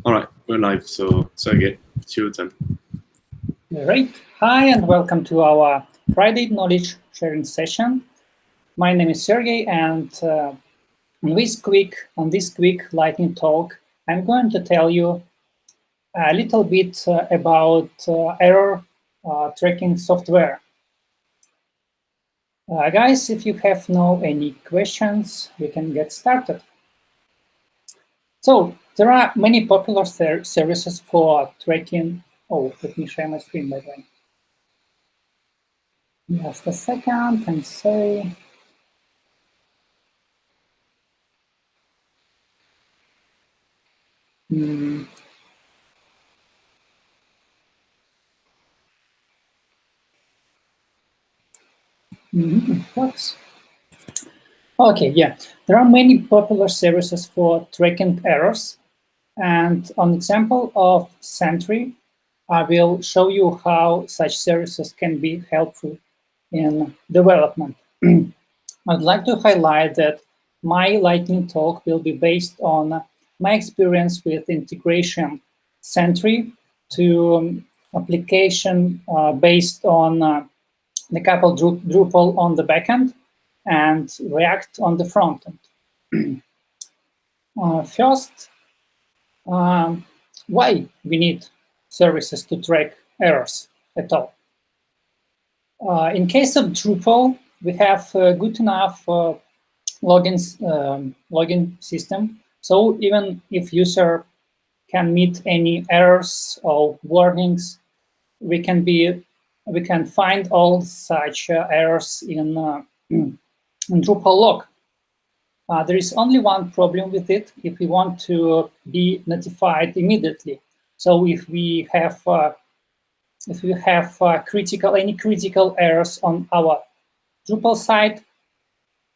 All right, we're live. So Sergey, it's your turn. Great. Hi, and welcome to our Friday knowledge sharing session. My name is Sergey, and on this quick lightning talk, I'm going to tell you a little bit about error tracking software. Guys, if you have no any questions, we can get started. So there are many popular services for tracking. Oh, let me share my screen by the way. Just a second and say. Works. Okay, yeah. There are many popular services for tracking errors. And on example of Sentry, I will show you how such services can be helpful in development. I'd like to highlight that my lightning talk will be based on my experience with integration Sentry to application based on the couple Drupal on the backend and React on the front end. First, why we need services to track errors at all? In case of Drupal, we have good enough login system. So even if user can meet any errors or warnings, we can find all such errors in Drupal log. There is only one problem with it if we want to be notified immediately. So if we have any critical errors on our Drupal site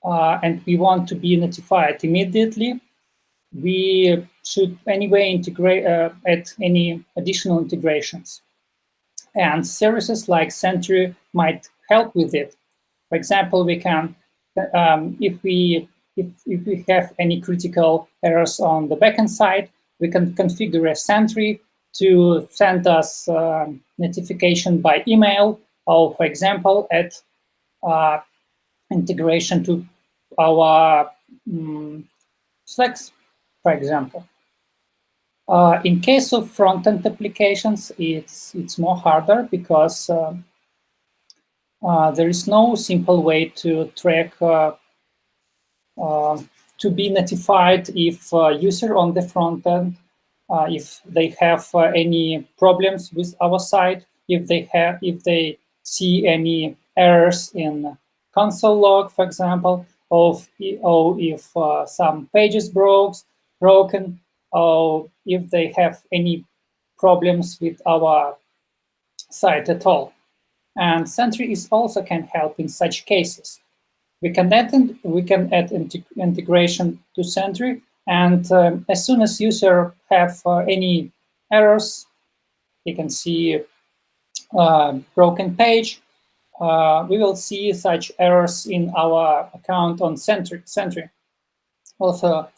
and we want to be notified immediately, we should anyway integrate add any additional integrations. And services like Sentry might help with it. For example, we can, if we have any critical errors on the backend side, we can configure a Sentry to send us notification by email, or for example, add integration to our Slacks, for example. In case of front-end applications, it's more harder because there is no simple way to track to be notified if user on the front end, if they have any problems with our site, if they see any errors in console log, for example, or if some pages broken, or if they have any problems with our site at all. And Sentry also can help in such cases. We can add integration to Sentry, and as soon as user have any errors, you can see broken page. We will see such errors in our account on Sentry. Also,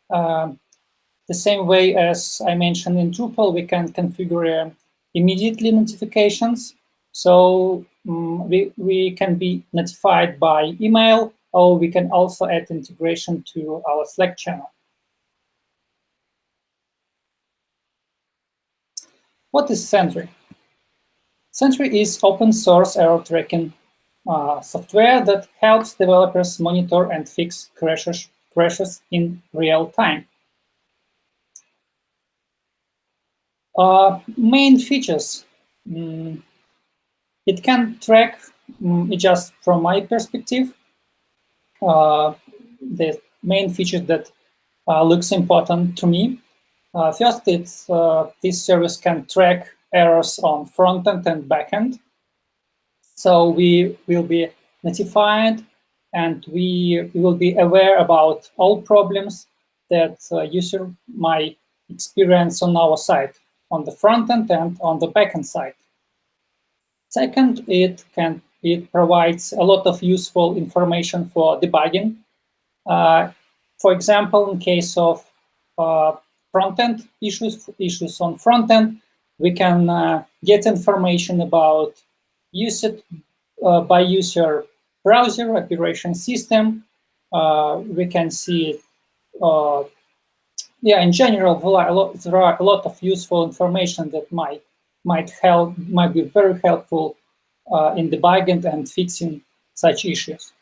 the same way as I mentioned in Drupal, we can configure immediately notifications. So we can be notified by email, or we can also add integration to our Slack channel. What is Sentry? Sentry is open source error tracking software that helps developers monitor and fix crashes in real time. Main features. It can track, just from my perspective, the main feature that looks important to me. First, this service can track errors on front-end and back-end. So we will be notified and we will be aware about all problems that user might experience on our site, on the front-end and on the back-end side. Second, it provides a lot of useful information for debugging. For example, in case of front-end issues on front-end. We can get information about usage by user browser, operation system. We can see, in general, there are a lot of useful information that might be very helpful in debugging and fixing such issues.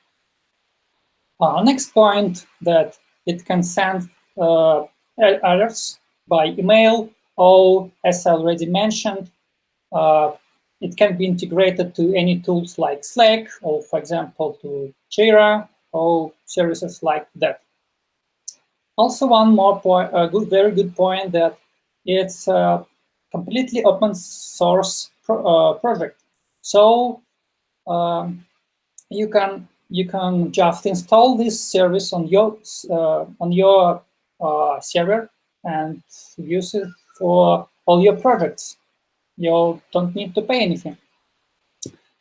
Next point, that it can send alerts by email, or as I already mentioned, it can be integrated to any tools like Slack, or for example to Jira, or services like that. Also, one more point, very good point, that it's a completely open source project. So you can just install this service on your server and use it for all your projects. You don't need to pay anything.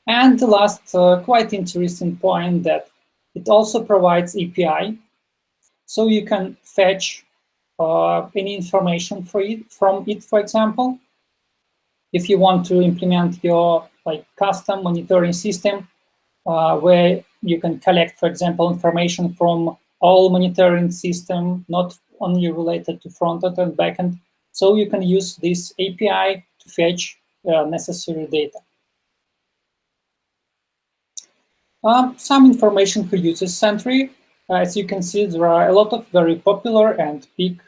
And the last quite interesting point, that it also provides API, so you can fetch any information from it. For example, if you want to implement your custom monitoring system, where you can collect, for example, information from all monitoring system, not only related to front-end and back-end. So you can use this API to fetch necessary data. Some information who uses Sentry. As you can see, there are a lot of very popular and big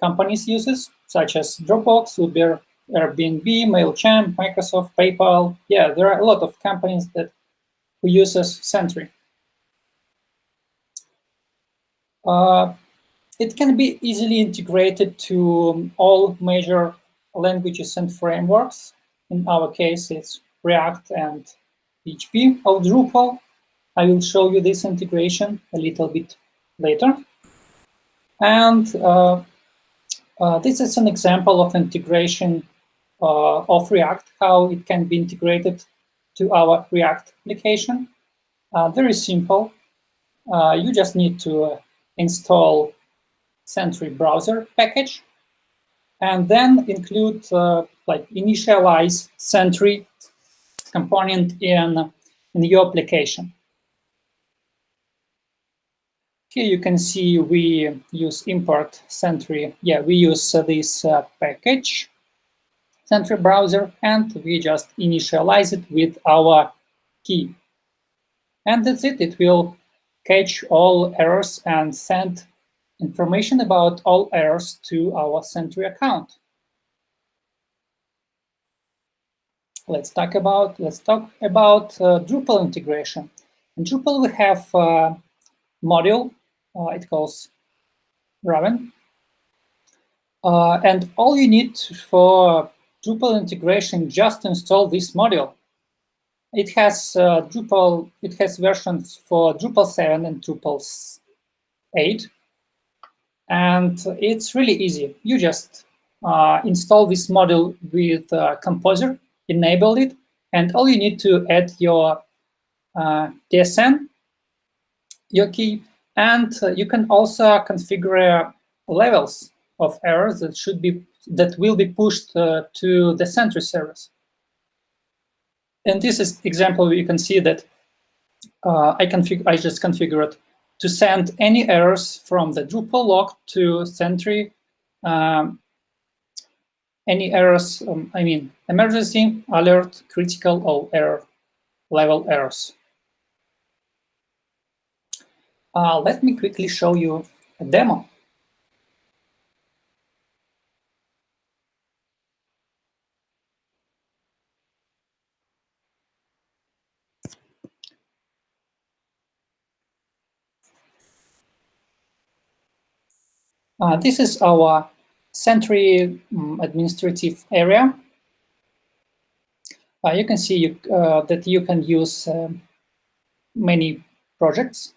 companies uses, such as Dropbox, Uber, Airbnb, MailChimp, Microsoft, PayPal. Yeah, there are a lot of companies who uses Sentry. It can be easily integrated to all major languages and frameworks. In our case, it's React and PHP or Drupal. I will show you this integration a little bit later. And this is an example of integration of React, how it can be integrated to our React application. Very simple. You just need to install Sentry browser package, and then include initialize Sentry component in your application. Here you can see we use import Sentry. Yeah, we use this package, Sentry browser, and we just initialize it with our key. And that's it. It will catch all errors and send information about all errors to our Sentry account. Let's talk about Drupal integration. In Drupal, we have a module. It calls Raven. And all you need for Drupal integration, just install this module. It has versions for Drupal 7 and Drupal 8. And it's really easy. You just install this module with Composer, enable it, and all you need to add your DSN, your key, and you can also configure levels of errors that will be pushed to the Sentry service. In this example, you can see that I just configured to send any errors from the Drupal log to Sentry. Any errors, I mean, emergency, alert, critical, or error level errors. Let me quickly show you a demo. This is our Sentry administrative area. You can see that you can use many projects.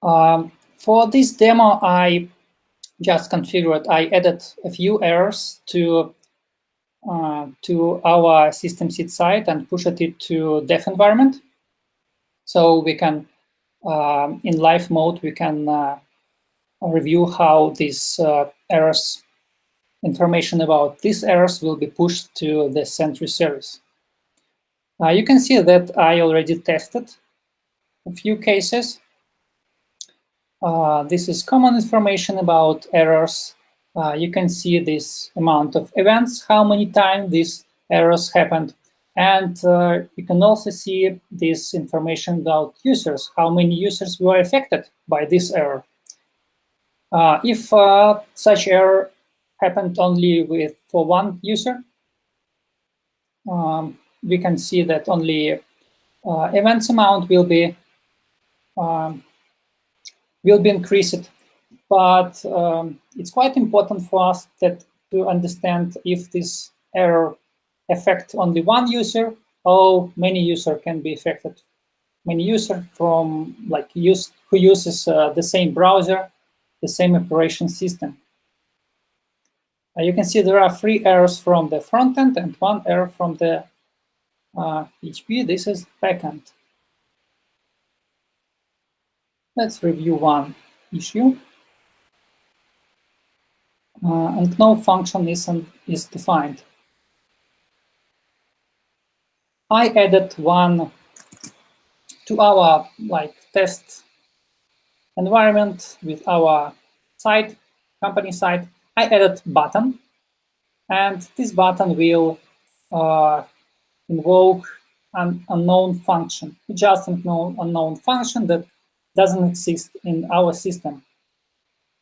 For this demo, I just configured, I added a few errors to our system seed site and pushed it to dev environment. So we can, in live mode, we can review how these errors, information about these errors will be pushed to the Sentry service. You can see that I already tested a few cases. This is common information about errors. You can see this amount of events, how many times these errors happened. And you can also see this information about users, how many users were affected by this error. If such error happened only for one user, we can see that only events amount will be increased. But it's quite important for us to understand if this error affects only one user or many users can be affected. Many users from who uses the same browser, the same operation system. You can see there are 3 errors from the front end and 1 error from the PHP. This is backend. Let's review one issue. And no function is defined. I added one to our test environment with our site, company site. I added button, and this button will invoke an unknown function, just an unknown function that doesn't exist in our system.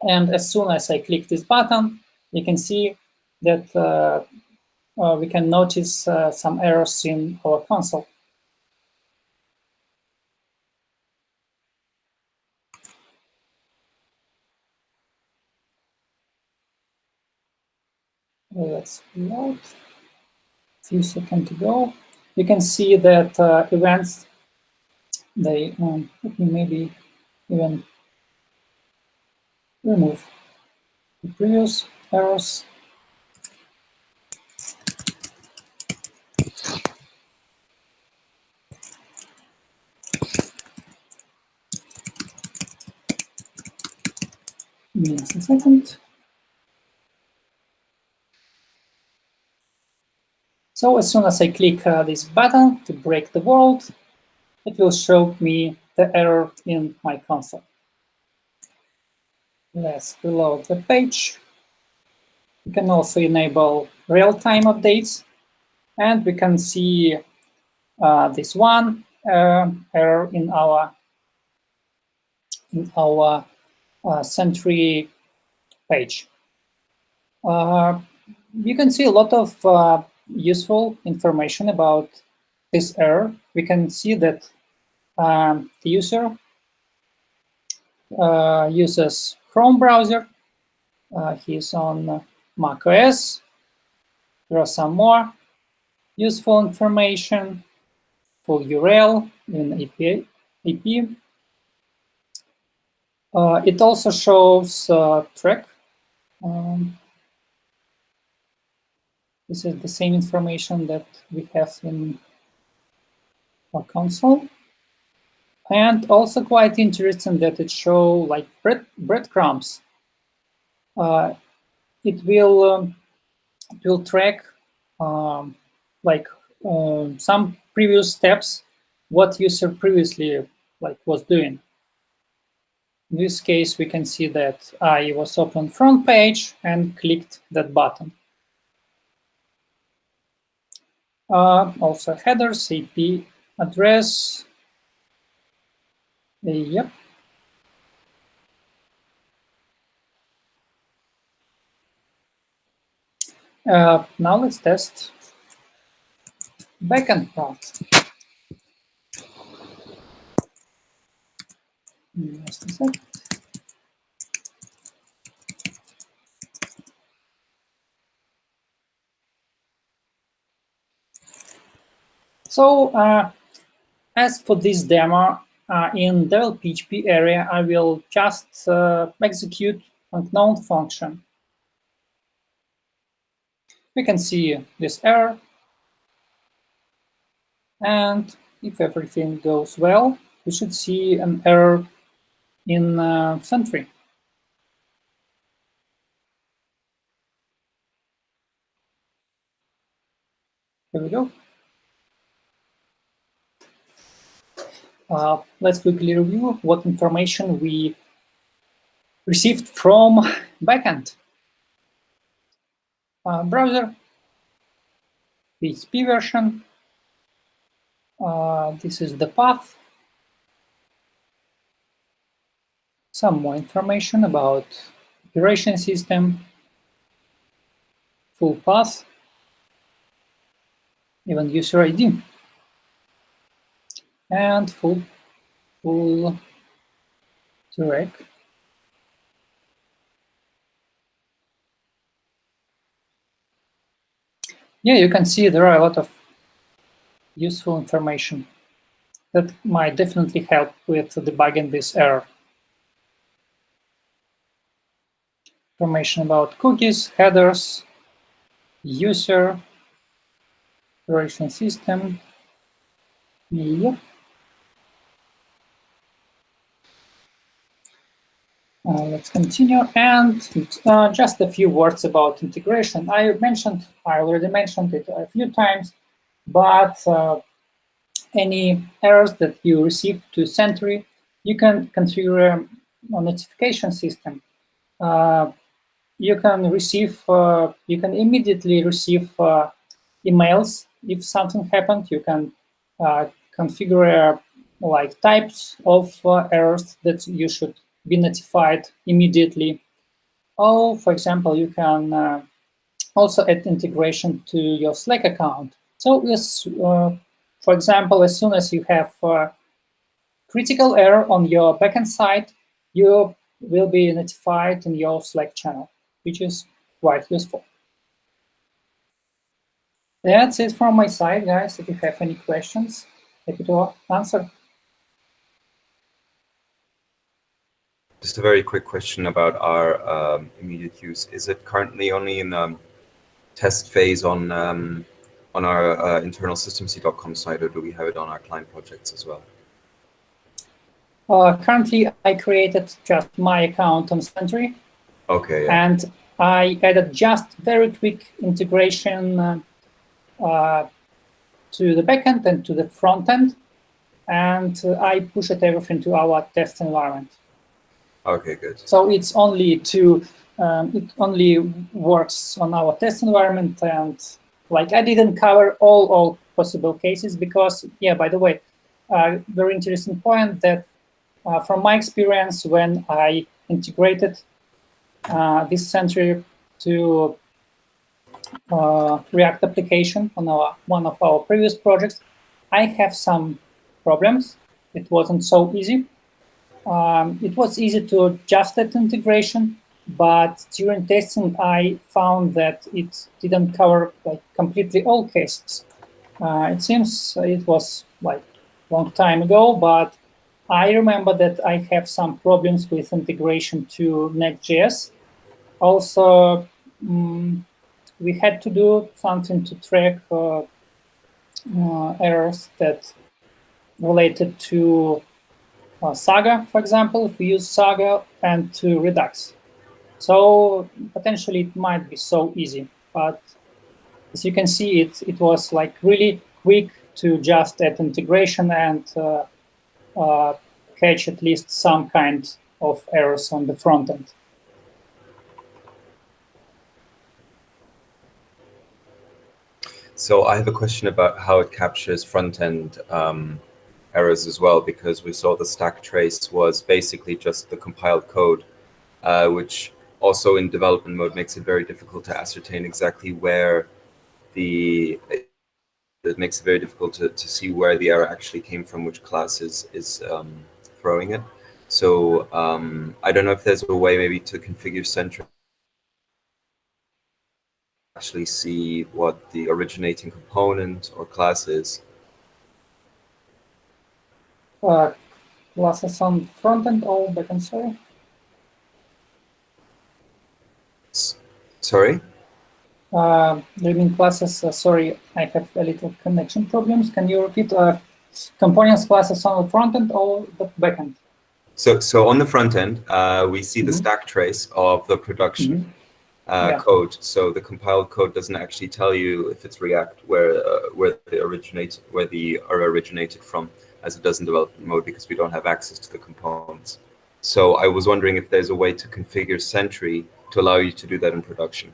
And as soon as I click this button, you can see that we can notice some errors in our console. Let's reload. Few seconds to go. You can see that events, they let me maybe even remove the previous errors. Just a second. So as soon as I click this button to break the world, it will show me the error in my console. Let's reload the page. We can also enable real-time updates, and we can see this one error in our Sentry page. You can see a lot of useful information about this error. We can see that the user uses Chrome browser. He's on Mac OS. There are some more useful information, full URL in AP. It also shows track. This is the same information that we have in our console. And also quite interesting that it shows like breadcrumbs. It will track some previous steps, what user previously was doing. In this case, we can see that I was open front page and clicked that button. Also headers, AP address. Yep. Now let's test backend part. Just a sec. So as for this demo, in devel PHP area, I will just execute unknown function. We can see this error. And if everything goes well, we should see an error in Sentry. Here we go. Let's quickly review what information we received from backend. Browser, PHP version. This is the path. Some more information about operation system, full path, even user ID, and full track. Yeah, you can see there are a lot of useful information that might definitely help with debugging this error. Information about cookies, headers, user, operation system. Yeah. Let's continue, and just a few words about integration. I already mentioned it a few times, but any errors that you receive to Sentry, you can configure a notification system. You can immediately receive emails if something happened. You can configure like types of errors that you should be notified immediately. Or, for example, you can also add integration to your Slack account. So, for example, as soon as you have critical error on your backend side, you will be notified in your Slack channel, which is quite useful. That's it from my side, guys. If you have any questions, happy to answer. Just a very quick question about our immediate use. Is it currently only in test phase on our internal systemc.com site, or do we have it on our client projects as well? Currently, I created just my account on Sentry. Okay. Yeah. And I added just very quick integration to the backend and to the front end, and I pushed everything to our test environment. Okay, good. So it's only it only works on our test environment, and like I didn't cover all possible cases because, yeah, by the way, very interesting point that from my experience when I integrated this Sentry to React application on one of our previous projects, I have some problems. It wasn't so easy. It was easy to just that integration, but during testing, I found that it didn't cover like completely all cases. It seems it was like a long time ago, but I remember that I have some problems with integration to Next.js. Also, we had to do something to track errors that related to Saga, for example, if we use Saga, and to Redux. So potentially it might be so easy, but as you can see, it was like really quick to just add integration and catch at least some kind of errors on the front end. So I have a question about how it captures front-end errors as well, because we saw the stack trace was basically just the compiled code, which also in development mode makes it very difficult to ascertain exactly where it makes it very difficult to see where the error actually came from, which class is throwing it. So I don't know if there's a way maybe to configure Sentry actually see what the originating component or class is. Classes on front-end or back-end, sorry? Sorry? Do you mean classes? Sorry, I have a little connection problems. Can you repeat components classes on the front-end or the back-end? So on the front end, we see the stack trace of the production. code. So the compiled code doesn't actually tell you if it's React where the error originated from, as it does in development mode, because we don't have access to the components. So I was wondering if there's a way to configure Sentry to allow you to do that in production.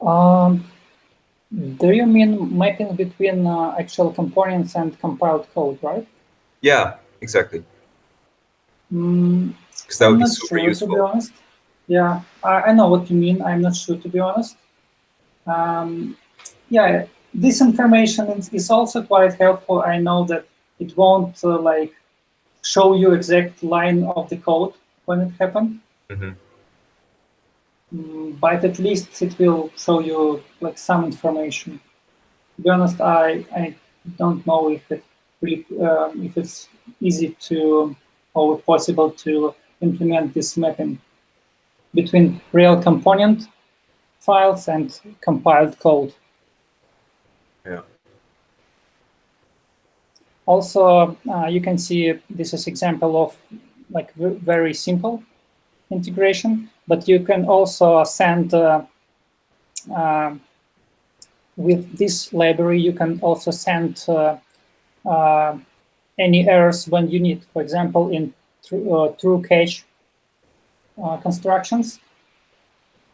Do you mean mapping between actual components and compiled code, right? Yeah, exactly. Because that I'm would be not super sure, useful. to be honest. Yeah, I know what you mean. I'm not sure, to be honest. Yeah, this information is also quite helpful. I know that it won't like show you exact line of the code when it happened. Mm-hmm. But at least it will show you like some information. To be honest, I don't know if it really if it's easy to or possible to implement this mapping between real component files and compiled code. Yeah. Also, you can see this is example of like very simple integration, but you can also send with this library, you can also send any errors when you need, for example, in true catch constructions.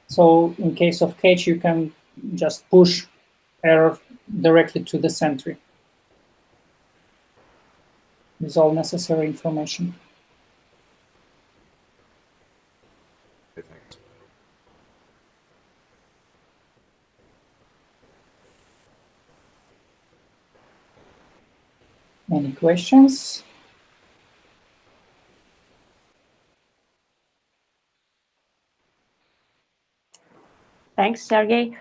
So in case of catch, you can just push error directly to the Sentry with all necessary information. Okay, thanks. Any questions? Thanks, Sergey.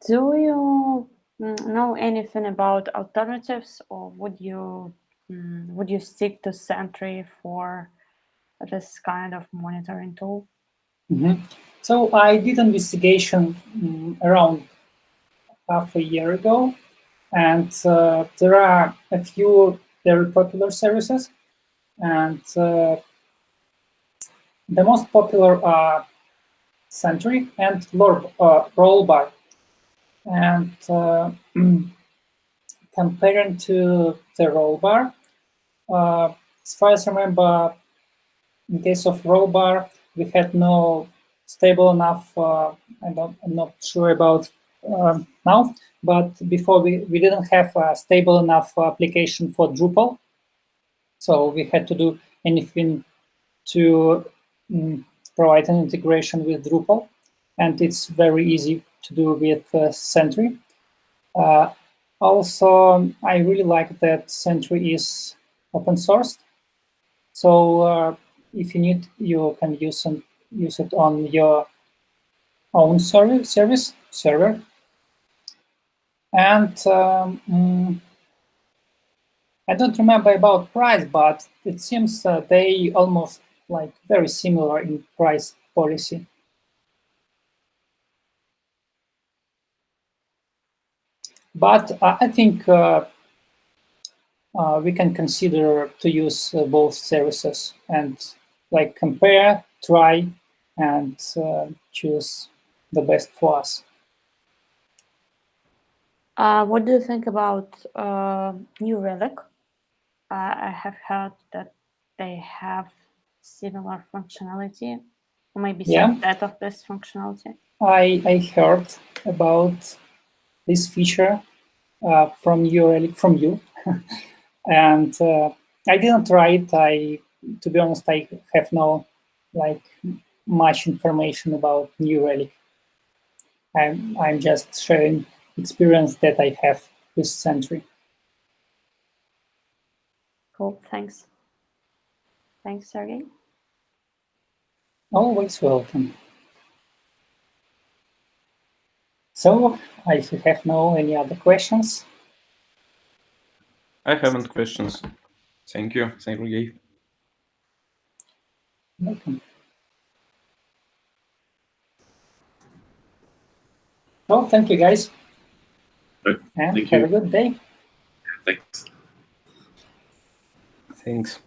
Do you know anything about alternatives, or would you stick to Sentry for this kind of monitoring tool? So I did an investigation around half a year ago, and there are a few very popular services, and the most popular are Sentry and Rollbar. And comparing to the Rollbar, as far as I remember, in case of Rollbar, we had no stable enough. I'm not sure about now, but before we didn't have a stable enough application for Drupal, so we had to do anything to provide an integration with Drupal, and it's very easy to do with Sentry. Also, I really like that Sentry is open sourced. So if you need, you can use it on your own server. And I don't remember about price, but it seems they almost like very similar in price policy. But I think we can consider to use both services and like compare, try, and choose the best for us. What do you think about New Relic? I have heard that they have similar functionality, or maybe some set of this functionality. I heard about this feature from you, and I didn't try it. To be honest, I have no like much information about New Relic. I'm just sharing experience that I have with Sentry. Cool, thanks. Thanks, Sergey. Always welcome. So, if you have any other questions. I haven't questions. Thank you, Sergey. Welcome. Well, thank you, guys. And thank have you. a good day. Thanks. Thanks.